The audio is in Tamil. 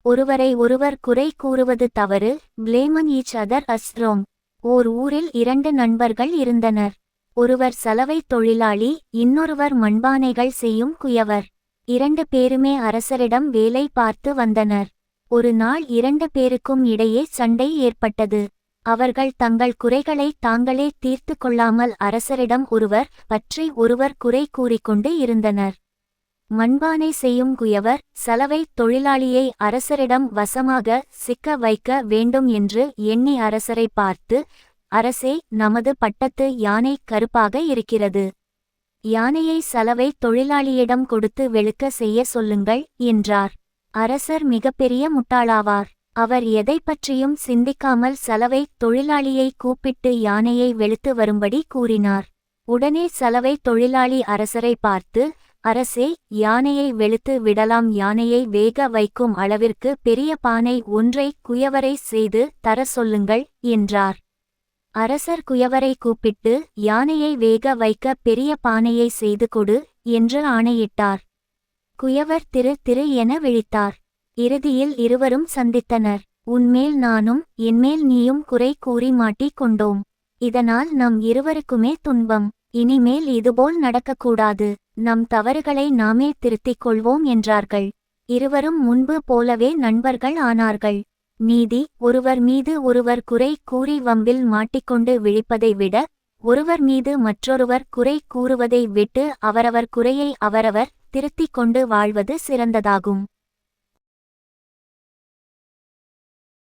ஒருவரை ஒருவர் குறை கூறுவது தவறு. பிளேமன் ஈச் அதர் அஸ் wrong. ஓர் ஊரில் 2 நண்பர்கள் இருந்தனர். ஒருவர் சலவை தொழிலாளி, இன்னொருவர் மண்பானைகள் செய்யும் குயவர். 2 பேருமே அரசரிடம் வேலை பார்த்து வந்தனர். ஒரு நாள் 2 பேருக்கும் இடையே சண்டை ஏற்பட்டது. அவர்கள் தங்கள் குறைகளை தாங்களே தீர்த்து கொள்ளாமல் அரசரிடம் ஒருவர் பற்றி ஒருவர் குறை கூறிக்கொண்டு இருந்தனர். மண்பானை செய்யும் குயவர் சலவை தொழிலாளியை அரசரிடம் வசமாக சிக்க வைக்க வேண்டும் என்று எண்ணி அரசரை பார்த்து, அரசே, நமது பட்டத்து யானை கருப்பாக இருக்கிறது. யானையை சலவை தொழிலாளியிடம் கொடுத்து வெளுக்க செய்ய சொல்லுங்கள் என்றார். அரசர் மிகப்பெரிய முட்டாளாவார். அவர் எதை பற்றியும் சிந்திக்காமல் சலவை தொழிலாளியை கூப்பிட்டு யானையை வெளுத்து வரும்படி கூறினார். உடனே சலவை தொழிலாளி அரசரை பார்த்து, அரசே, யானையை வெளுத்து விடலாம். யானையை வேக வைக்கும் அளவிற்கு பெரிய பானை ஒன்றை குயவரை செய்து தர சொல்லுங்கள் என்றார். அரசர் குயவரை கூப்பிட்டு, யானையை வேக வைக்க பெரிய பானையை செய்து கொடு என்று ஆணையிட்டார். குயவர் திரு திரு என விழித்தார். இறுதியில் இருவரும் சந்தித்தனர். உன்மேல் நானும் என்மேல் நீயும் குறை கூறி மாட்டிக் கொண்டோம். இதனால் நம் இருவருக்குமே துன்பம். இனிமேல் இதுபோல் நடக்கக்கூடாது. நம் தவறுகளை நாமே திருத்திக் கொள்வோம் என்றார்கள். இருவரும் முன்பு போலவே நண்பர்கள் ஆனார்கள். நீதி: ஒருவர் மீது ஒருவர் குறை கூறி வம்பில் மாட்டிக்கொண்டு விழிப்பதை விட, ஒருவர் மீது மற்றொருவர் குறை கூறுவதை விட்டு அவரவர் குறையை அவரவர் திருத்திக் கொண்டு வாழ்வது சிறந்ததாகும்.